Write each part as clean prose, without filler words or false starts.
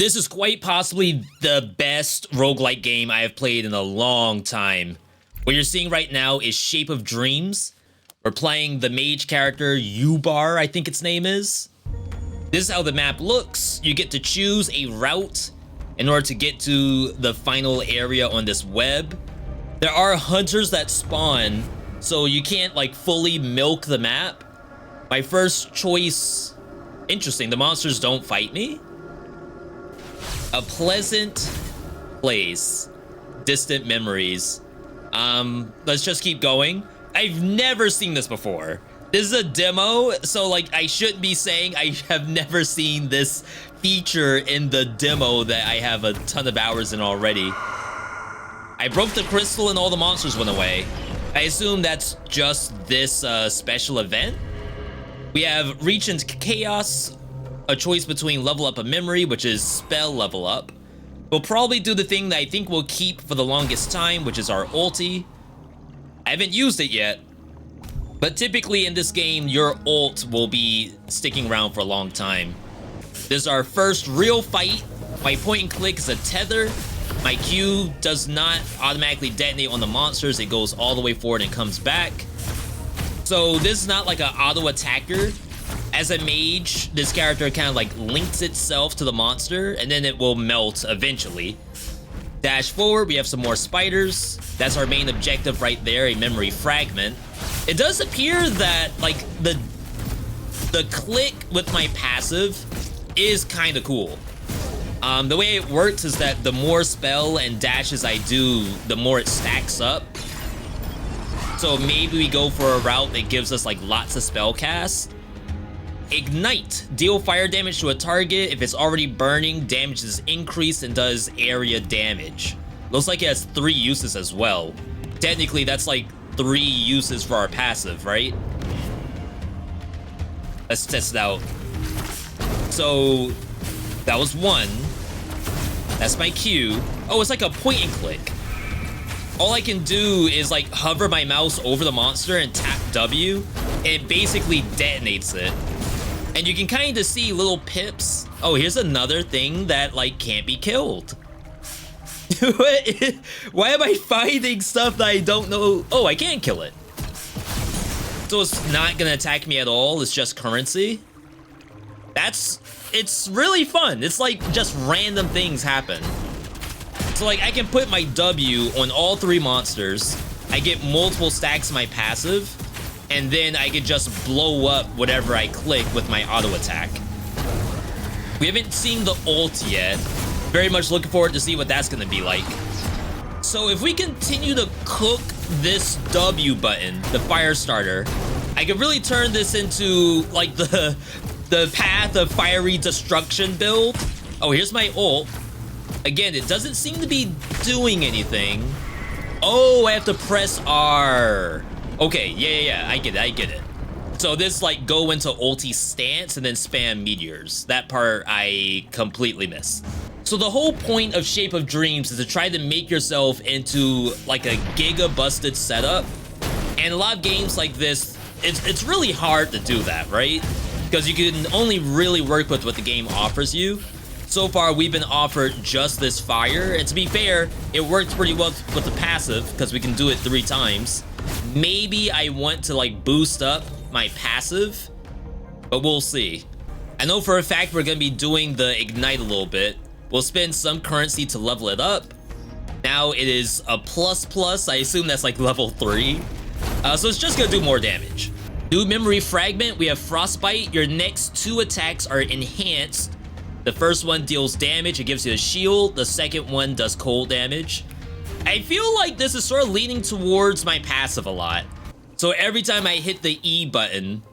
This is quite possibly the best roguelike game I have played in a long time. What you're seeing right now is Shape of Dreams. We're playing the mage character Yubar, I think its name is. This is how the map looks. You get to choose a route in order to get to the final area on this web. There are hunters that spawn, so you can't like fully milk the map. My first choice, interesting, the monsters don't fight me. A pleasant place, distant memories. Let's just keep going. I've never seen this before. This is a demo, so like I shouldn't be saying I have never seen this feature in the demo that I have a ton of hours in already. I broke the crystal and all the monsters went away. I assume that's just this special event. We have Reach into Chaos, a choice between level up a memory, which is spell level up. We'll probably do the thing that I think we'll keep for the longest time, which is our ulti. I haven't used it yet, but typically in this game, your ult will be sticking around for a long time. This is our first real fight. My point and click is a tether. My Q does not automatically detonate on the monsters. It goes all the way forward and comes back. So this is not like an auto attacker. As a mage, this character kind of like links itself to the monster and then it will melt eventually. Dash forward, we have some more spiders. That's our main objective right there, a memory fragment. It does appear that like the click with my passive is kind of cool. The way it works is that the more spell and dashes I do, the more it stacks up. So maybe we go for a route that gives us like lots of spell cast. Ignite. Deal fire damage to a target. If it's already burning, damage is increased and does area damage. Looks like it has 3 uses as well. Technically, that's like 3 uses for our passive, right? Let's test it out. So, that was 1. That's my Q. Oh, it's like a point and click. All I can do is like hover my mouse over the monster and tap W. And it basically detonates it. And you can kind of see little pips. Oh, here's another thing that like can't be killed. Why am I finding stuff that I don't know? Oh, I can't kill it. So it's not gonna attack me at all. It's just currency. It's really fun. It's like just random things happen. So like I can put my W on all 3 monsters. I get multiple stacks of my passive. And then I could just blow up whatever I click with my auto attack. We haven't seen the ult yet. Very much looking forward to see what that's gonna be like. So if we continue to cook this W button, the fire starter, I could really turn this into like the path of fiery destruction build. Oh, here's my ult. Again, it doesn't seem to be doing anything. Oh, I have to press R. Okay, yeah, I get it. So this like go into ulti stance and then spam meteors. That part I completely missed. So the whole point of Shape of Dreams is to try to make yourself into like a giga busted setup. And a lot of games like this, it's really hard to do that, right? Because you can only really work with what the game offers you. So far, we've been offered just this fire. And to be fair, it works pretty well with the passive because we can do it 3 times. Maybe I want to like boost up my passive, but we'll see. I know for a fact we're gonna be doing the ignite a little bit. We'll spend some currency to level it up. Now it is a ++. I assume that's like level 3. So it's just gonna do more damage. New memory fragment. We have frostbite. Your next 2 attacks are enhanced. The first one deals damage. It gives you a shield. The second one does cold damage. I feel like this is sort of leaning towards my passive a lot. So every time I hit the E button,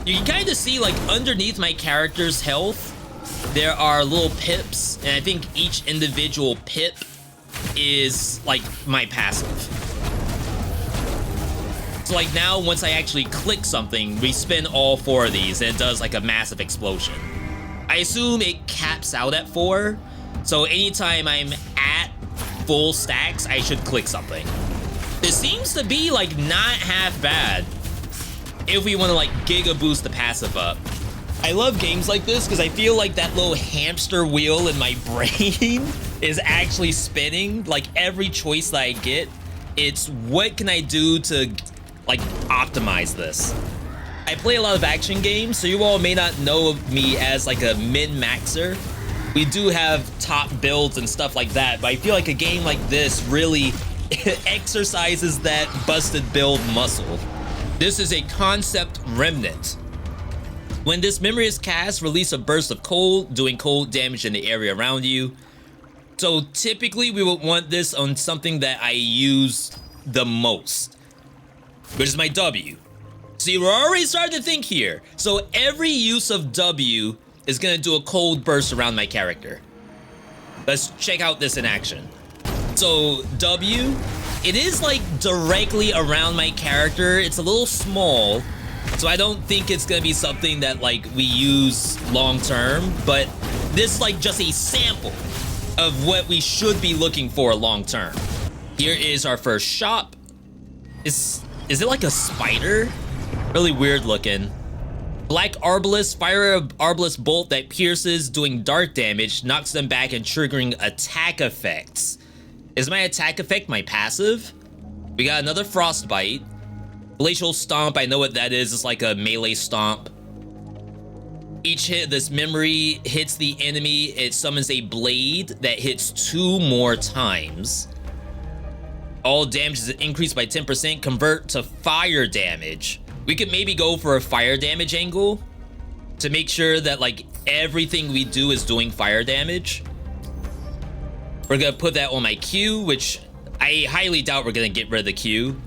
you can kind of see like underneath my character's health, there are little pips. And I think each individual pip is like my passive. So like now, once I actually click something, we spin all 4 of these and it does like a massive explosion. I assume it caps out at 4. So anytime I'm at full stacks, I should click something. This seems to be like not half bad if we want to like giga boost the passive up. I love games like this because I feel like that little hamster wheel in my brain is actually spinning. Like every choice that I get, it's what can I do to like optimize this. I play a lot of action games, so you all may not know of me as like a min-maxer. We do have top builds and stuff like that, but I feel like a game like this really exercises that busted build muscle. This is a concept remnant. When this memory is cast, release a burst of cold, doing cold damage in the area around you. So typically we would want this on something that I use the most, which is my W. See, we're already starting to think here. So every use of W is gonna do a cold burst around my character. Let's check out this in action. So W, it is like directly around my character. It's a little small, so I don't think it's gonna be something that like we use long term, but this is like just a sample of what we should be looking for long term. Here is our first shop. Is it like a spider? Really weird looking. Black Arbalest, fire a Arbalest bolt that pierces, doing dark damage, knocks them back and triggering attack effects. Is my attack effect my passive? We got another Frostbite. Glacial Stomp, I know what that is. It's like a melee stomp. Each hit of this memory hits the enemy. It summons a blade that hits 2 more times. All damage is increased by 10%. Convert to fire damage. We could maybe go for a fire damage angle to make sure that like everything we do is doing fire damage. We're gonna put that on my Q, which I highly doubt we're gonna get rid of the Q.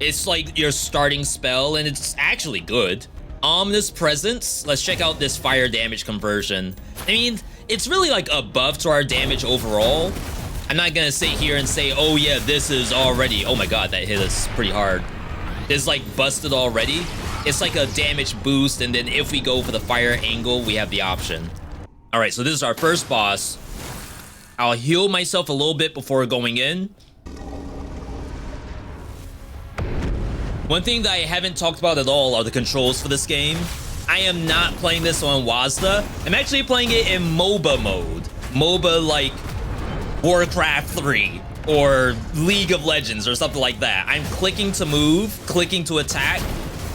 It's like your starting spell, and it's actually good. Ominous Presence. Let's check out this fire damage conversion. I mean, it's really like a buff to our damage overall. I'm not gonna sit here and say, oh yeah, this is already, oh my god, that hit us pretty hard. It's like busted already. It's like a damage boost, and then if we go for the fire angle, we have the option. All right, so this is our first boss. I'll heal myself a little bit before going in. One thing that I haven't talked about at all are the controls for this game. I am not playing this on WASD. I'm actually playing it in MOBA mode. MOBA like Warcraft 3 or League of Legends or something like that. I'm clicking to move, clicking to attack.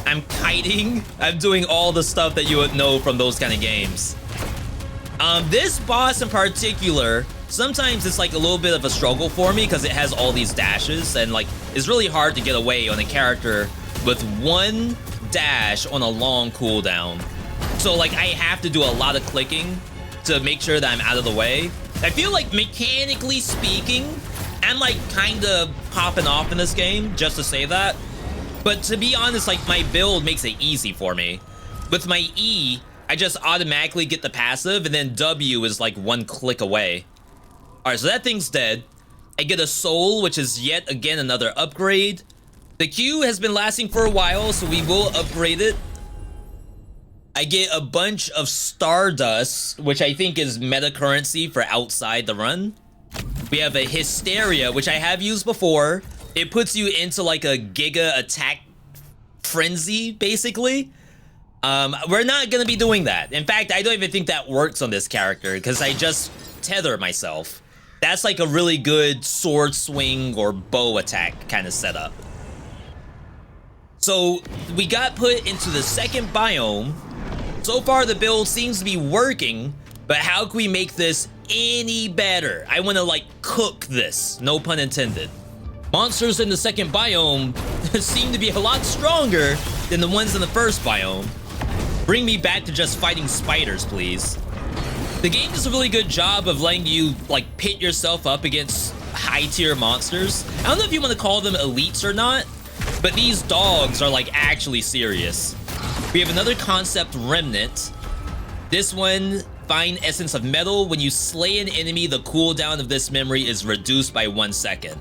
I'm kiting. I'm doing all the stuff that you would know from those kind of games. This boss in particular, sometimes it's like a little bit of a struggle for me because it has all these dashes, and like it's really hard to get away on a character with one dash on a long cooldown. So like I have to do a lot of clicking to make sure that I'm out of the way. I feel like mechanically speaking, I'm like kind of popping off in this game, just to say that. But to be honest, like my build makes it easy for me. With my E, I just automatically get the passive, and then W is like one click away. All right, so that thing's dead. I get a soul, which is yet again another upgrade. The Q has been lasting for a while, so we will upgrade it. I get a bunch of Stardust, which I think is meta currency for outside the run. We have a Hysteria, which I have used before. It puts you into like a Giga attack frenzy, basically. We're not gonna be doing that. In fact, I don't even think that works on this character because I just tether myself. That's like a really good sword swing or bow attack kind of setup. So we got put into the second biome. So far the build seems to be working, but how can we make this any better? I want to like cook this, no pun intended. Monsters in the second biome seem to be a lot stronger than the ones in the first biome. Bring me back to just fighting spiders, please. The game does a really good job of letting you like pit yourself up against high tier monsters. I don't know if you want to call them elites or not, but these dogs are like actually serious. We have another concept remnant. This one, find essence of metal. When you slay an enemy, the cooldown of this memory is reduced by 1 second.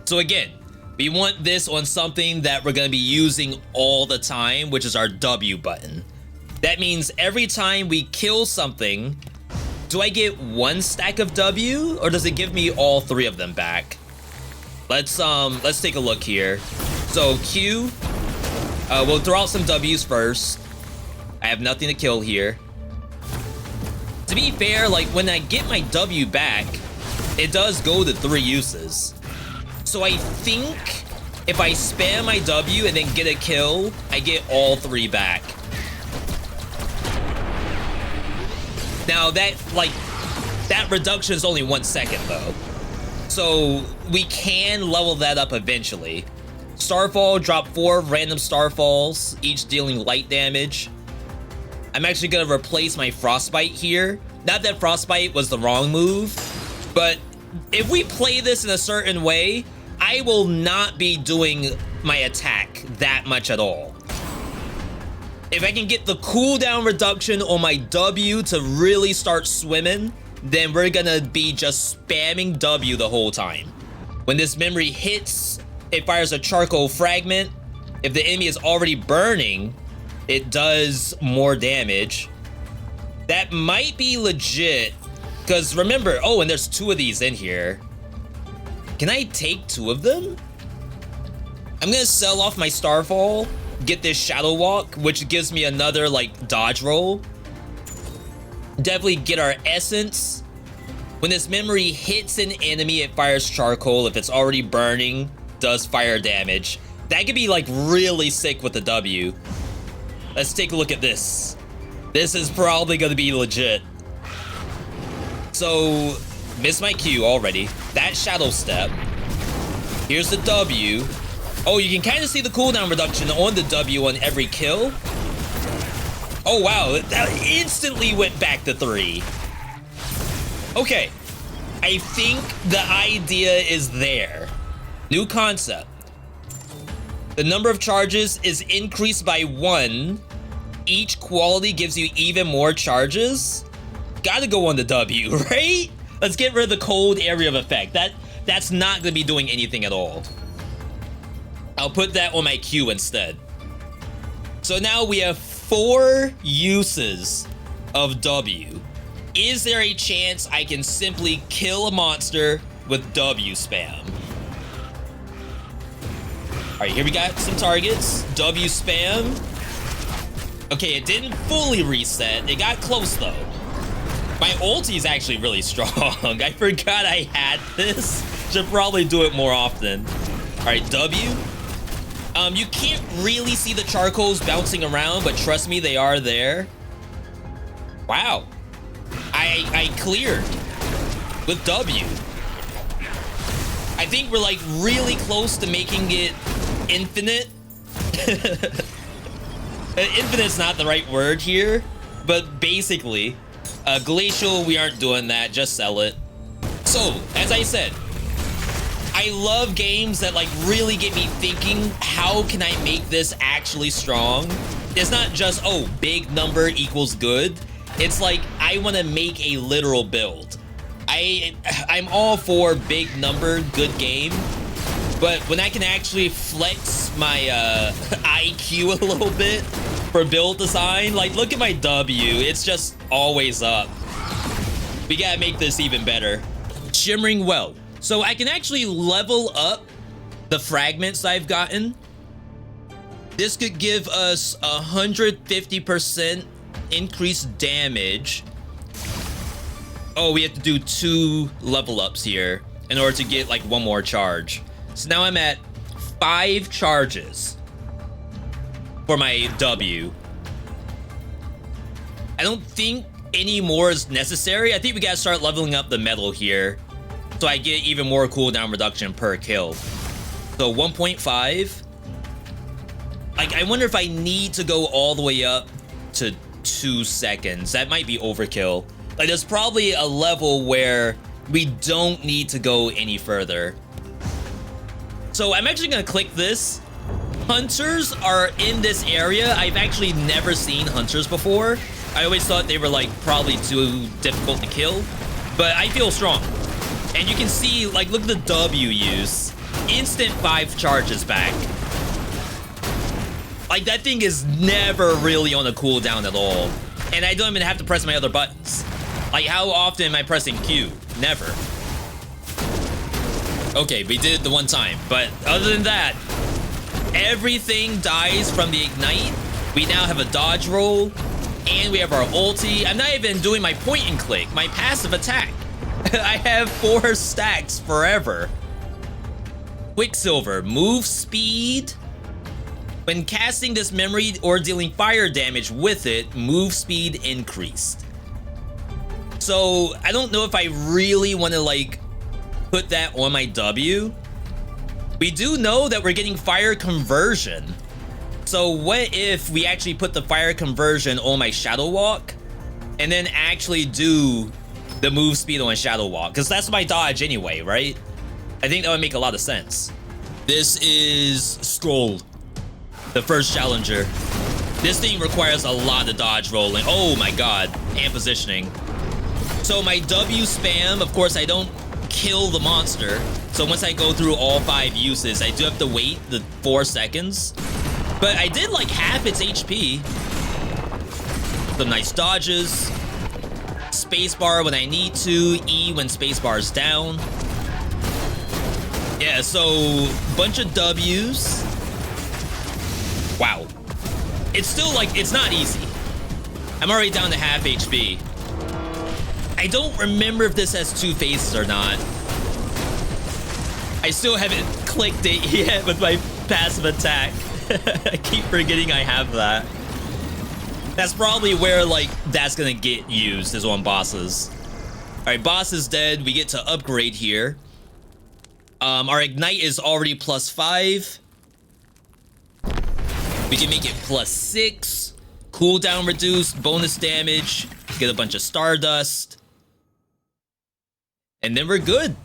So again, we want this on something that we're gonna be using all the time, which is our W button. That means every time we kill something, do I get 1 stack of W, or does it give me all 3 of them back? Let's take a look here. So Q, we'll throw out some W's first. I have nothing to kill here. To be fair, like when I get my W back, it does go to 3 uses. So I think if I spam my W and then get a kill, I get all 3 back. Now that reduction is only 1 second though. So we can level that up eventually. Starfall, drop 4 random Starfalls, each dealing light damage. I'm actually gonna replace my Frostbite here. Not that Frostbite was the wrong move, but if we play this in a certain way, I will not be doing my attack that much at all. If I can get the cooldown reduction on my W to really start swimming, then we're gonna be just spamming W the whole time. When this memory hits, it fires a charcoal fragment. If the enemy is already burning, it does more damage. That might be legit, because remember, oh, and there's 2 of these in here. Can I take 2 of them? I'm gonna sell off my Starfall, get this Shadow Walk, which gives me another like dodge roll. Definitely get our Essence. When this memory hits an enemy, it fires charcoal. If it's already burning, does fire damage. That could be like really sick with the W. Let's take a look at this. This is probably gonna be legit. So, missed my Q already. That Shadow Step. Here's the W. Oh, you can kind of see the cooldown reduction on the W on every kill. Oh wow, that instantly went back to 3. Okay, I think the idea is there. New concept. The number of charges is increased by 1. Each quality gives you even more charges. Gotta go on the W, right? Let's get rid of the cold area of effect. That's not gonna be doing anything at all. I'll put that on my Q instead. So now we have 4 uses of W. Is there a chance I can simply kill a monster with W spam? All right, here we got some targets. W spam. Okay, it didn't fully reset. It got close though. My ulti is actually really strong. I forgot I had this. Should probably do it more often. All right, W. You can't really see the charcoals bouncing around, but trust me, they are there. Wow. I cleared with W. I think we're like really close to making it infinite. Infinite's not the right word here, but basically, glacial, we aren't doing that, just sell it. So, as I said, I love games that like really get me thinking, how can I make this actually strong? It's not just, oh, big number equals good. It's like, I want to make a literal build. I'm all for big number, good game. But when I can actually flex my IQ a little bit for build design, like look at my W, it's just always up. We gotta make this even better. Shimmering Well. So I can actually level up the fragments I've gotten. This could give us 150% increased damage. Oh, we have to do 2 level ups here in order to get like 1 more charge. So now I'm at 5 charges for my W. I don't think any more is necessary. I think we gotta start leveling up the metal here so I get even more cooldown reduction per kill. So 1.5. Like, I wonder if I need to go all the way up to 2 seconds. That might be overkill. Like, there's probably a level where we don't need to go any further. So I'm actually gonna click this. Hunters are in this area. I've actually never seen hunters before. I always thought they were like probably too difficult to kill, but I feel strong. And you can see, like, look at the W use. Instant 5 charges back. Like, that thing is never really on a cooldown at all. And I don't even have to press my other buttons. Like, how often am I pressing Q? Never. Okay, we did it the one time, but other than that, everything dies from the ignite. We now have a dodge roll. And we have our ulti. I'm not even doing my point and click, my passive attack. I have 4 stacks forever. Quicksilver, move speed. When casting this memory or dealing fire damage with it, move speed increased. So I don't know if I really want to like put that on my W. We do know that we're getting fire conversion. So what if we actually put the fire conversion on my Shadow Walk and then actually do the move speed on Shadow Walk? Because that's my dodge anyway, right? I think that would make a lot of sense. This is Skull, the first challenger. This thing requires a lot of dodge rolling. Oh my god, and positioning. So my W spam, of course I don't kill the monster. So once I go through all 5 uses, I do have to wait the 4 seconds. But I did like half its HP. Some nice dodges. Spacebar when I need to, E when spacebar is down. Yeah, so bunch of W's. Wow. It's still like, it's not easy. I'm already down to half HP. I don't remember if this has 2 phases or not. I still haven't clicked it yet with my passive attack. I keep forgetting I have that. That's probably where like that's gonna get used, is on bosses. All right, boss is dead. We get to upgrade here. Our ignite is already +5. We can make it +6. Cooldown reduced, bonus damage, get a bunch of stardust. And then we're good.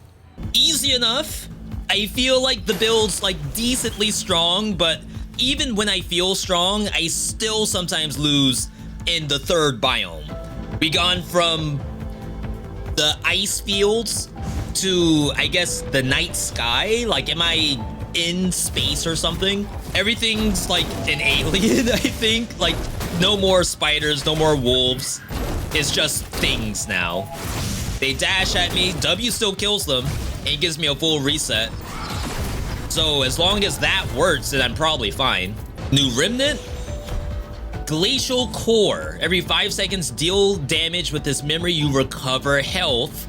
Easy enough. I feel like the build's like decently strong, but even when I feel strong, I still sometimes lose in the 3rd biome. We gone from the ice fields to, I guess, the night sky. Like, am I in space or something? Everything's like an alien, I think. Like, no more spiders, no more wolves. It's just things now. They dash at me, W still kills them, and it gives me a full reset. So as long as that works, then I'm probably fine. New Remnant? Glacial Core. Every 5 seconds, deal damage with this memory, you recover health.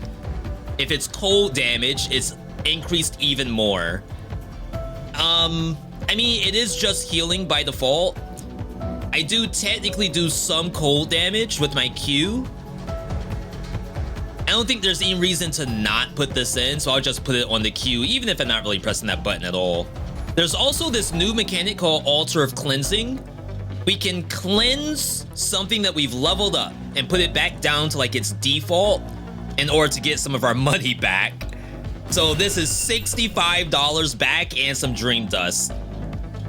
If it's cold damage, it's increased even more. I mean, it is just healing by default. I do technically do some cold damage with my Q. I don't think there's any reason to not put this in, so I'll just put it on the Q, even if I'm not really pressing that button at all. There's also this new mechanic called Altar of Cleansing. We can cleanse something that we've leveled up and put it back down to like its default in order to get some of our money back. So this is $65 back and some dream dust.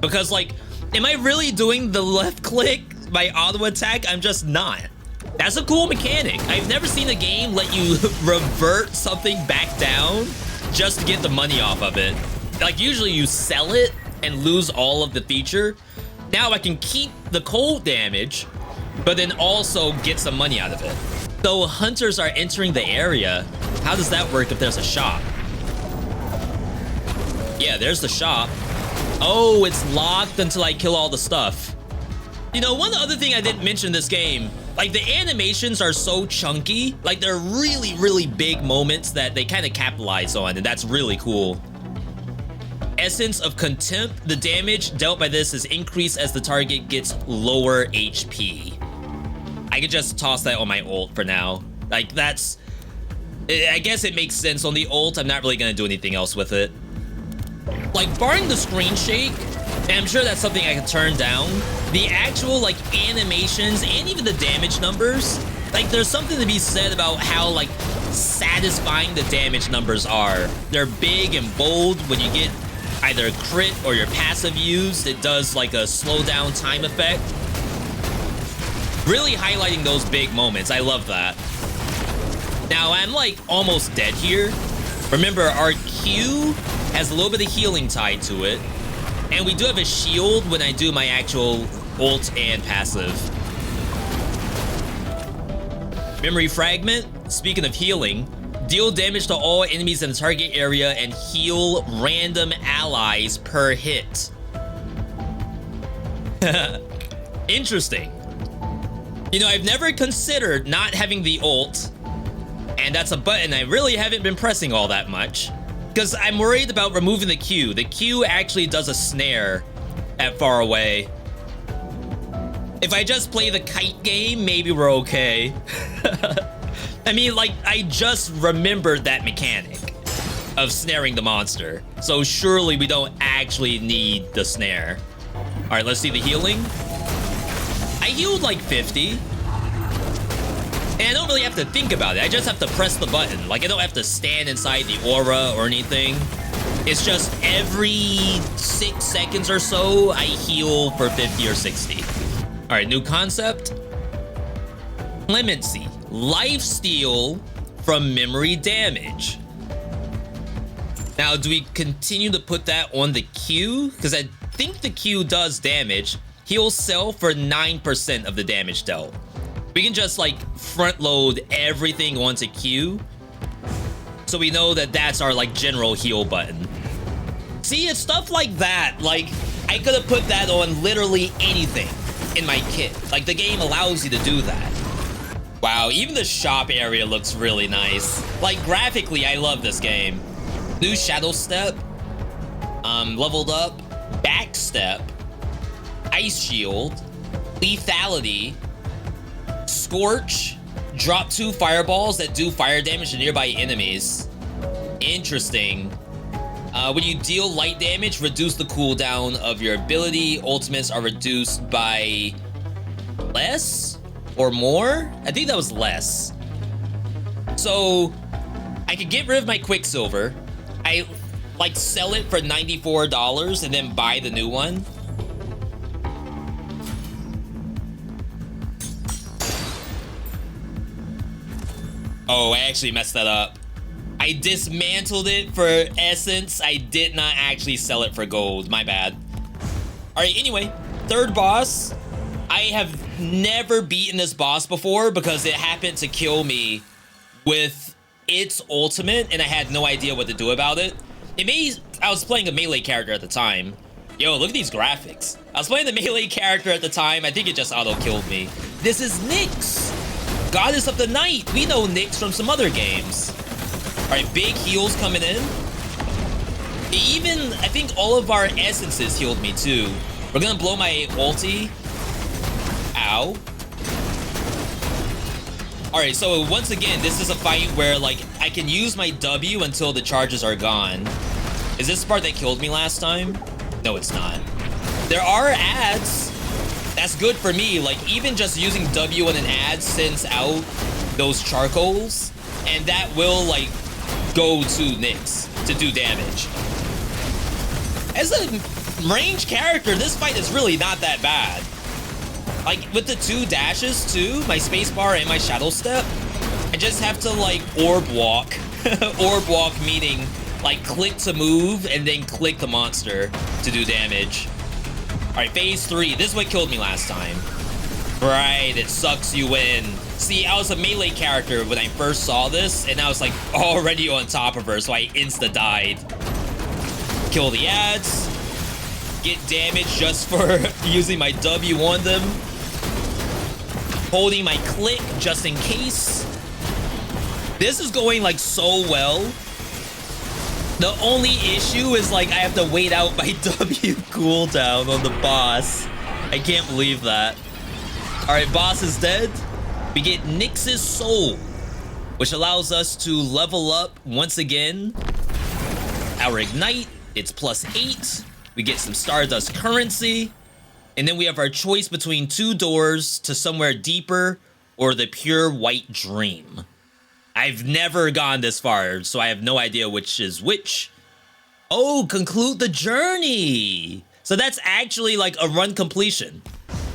Because like, am I really doing the left click, my auto attack? I'm just not. That's a cool mechanic. I've never seen a game let you revert something back down just to get the money off of it. Like, usually you sell it and lose all of the feature. Now I can keep the cold damage, but then also get some money out of it. So hunters are entering the area. How does that work if there's a shop? Yeah, there's the shop. Oh, it's locked until I kill all the stuff. You know, one other thing I didn't mention in this game, like the animations are so chunky, like they're really, really big moments that they kind of capitalize on, and that's really cool. Essence of Contempt, the damage dealt by this is increased as the target gets lower HP. I could just toss that on my ult for now. Like that's, I guess it makes sense on the ult. I'm not really gonna do anything else with it. Like barring the screen shake, and I'm sure that's something I can turn down, the actual like animations and even the damage numbers, like there's something to be said about how like satisfying the damage numbers are. They're big and bold. When you get either a crit or your passive used, it does like a slowdown time effect. Really highlighting those big moments. I love that. Now I'm like almost dead here. Remember, our Q has a little bit of healing tied to it. And we do have a shield when I do my actual ult and passive. Memory Fragment, speaking of healing, deal damage to all enemies in the target area and heal random allies per hit. Interesting. You know, I've never considered not having the ult, and that's a button I really haven't been pressing all that much, because I'm worried about removing the Q. The Q actually does a snare at far away. If I just play the kite game, maybe we're okay. I mean, like, I just remembered that mechanic of snaring the monster, so surely we don't actually need the snare. All right, let's see the healing. I healed like 50. And I don't really have to think about it. I just have to press the button. Like, I don't have to stand inside the aura or anything. It's just every 6 seconds or so, I heal for 50 or 60. All right, new concept. Clemency. Lifesteal from memory damage. Now, do we continue to put that on the Q? Because I think the Q does damage. Heal self for 9% of the damage dealt. We can just like front load everything onto Q, so we know that that's our like general heal button. See, it's stuff like that. Like, I could have put that on literally anything in my kit. Like, the game allows you to do that. Wow, even the shop area looks really nice. Like, graphically, I love this game. New Shadow Step, leveled up, Backstep, Ice Shield, Lethality, Scorch, drop 2 fireballs that do fire damage to nearby enemies. Interesting. When you deal light damage, reduce the cooldown of your ability. Ultimates are reduced by less or more? I think that was less. So I could get rid of my Quicksilver. I like sell it for $94 and then buy the new one. Oh, I actually messed that up. I dismantled it for essence. I did not actually sell it for gold. My bad. All right, anyway, third boss. I have never beaten this boss before because it happened to kill me with its ultimate, and I had no idea what to do about it. I was playing a melee character at the time. Yo, look at these graphics. I was playing the melee character at the time. I think it just auto-killed me. This is Nyx, Goddess of the Night. We know Nyx from some other games. All right, big heals coming in. Even, I think all of our essences healed me too. We're gonna blow my ulti. Ow. All right, so once again, this is a fight where like I can use my W until the charges are gone. Is this the part that killed me last time? No, it's not. There are ads. That's good for me. Like, even just using W on an ad sends out those charcoals, and that will like go to Nyx to do damage. As a range character, this fight is really not that bad. Like, with the 2 dashes too, my spacebar and my shadow step, I just have to like orb walk. Orb walk meaning like click to move and then click the monster to do damage. All right, phase 3. This is what killed me last time. Right, it sucks you in. See, I was a melee character when I first saw this, and I was like already on top of her, so I insta-died. Kill the ads. Get damage just for using my W on them. Holding my click just in case. This is going like so well. The only issue is like I have to wait out my W cooldown on the boss. I can't believe that. All right, boss is dead. We get Nyx's Soul, which allows us to level up once again. Our Ignite, it's +8. We get some Stardust currency. And then we have our choice between 2 doors to somewhere deeper or the pure white dream. I've never gone this far, so I have no idea which is which. Oh, conclude the journey. So that's actually like a run completion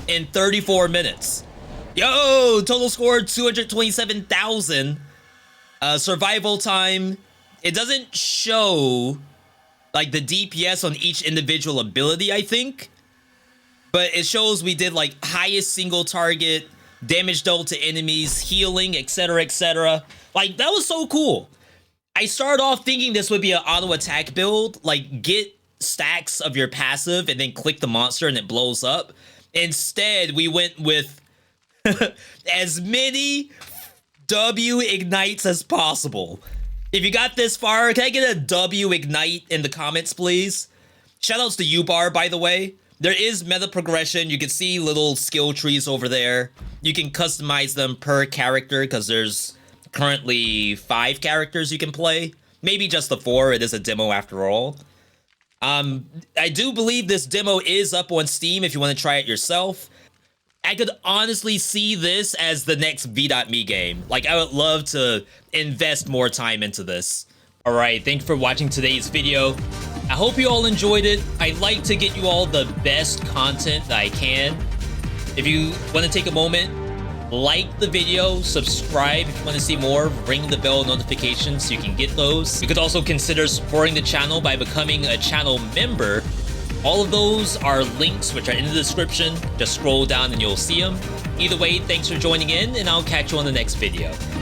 in 34 minutes. Yo, total score 227,000. Survival time. It doesn't show like the DPS on each individual ability, I think. But it shows we did like highest single target, damage dealt to enemies, healing, etc., etc. Like, that was so cool. I started off thinking this would be an auto attack build, like get stacks of your passive and then click the monster and it blows up. Instead, we went with as many W ignites as possible. If you got this far, can I get a W ignite in the comments, please? Shoutouts to Yubar, by the way. There is meta progression. You can see little skill trees over there. You can customize them per character because there's currently 5 characters you can play. Maybe just the 4. It is a demo after all. I do believe this demo is up on Steam if you want to try it yourself. I could honestly see this as the next Veedotme game. Like, I would love to invest more time into this. Alright, thanks for watching today's video. I hope you all enjoyed it. I like to get you all the best content that I can. If you want to take a moment, like the video, subscribe if you want to see more, ring the bell notifications so you can get those. You could also consider supporting the channel by becoming a channel member. All of those are links which are in the description. Just scroll down and you'll see them. Either way, thanks for joining in, and I'll catch you on the next video.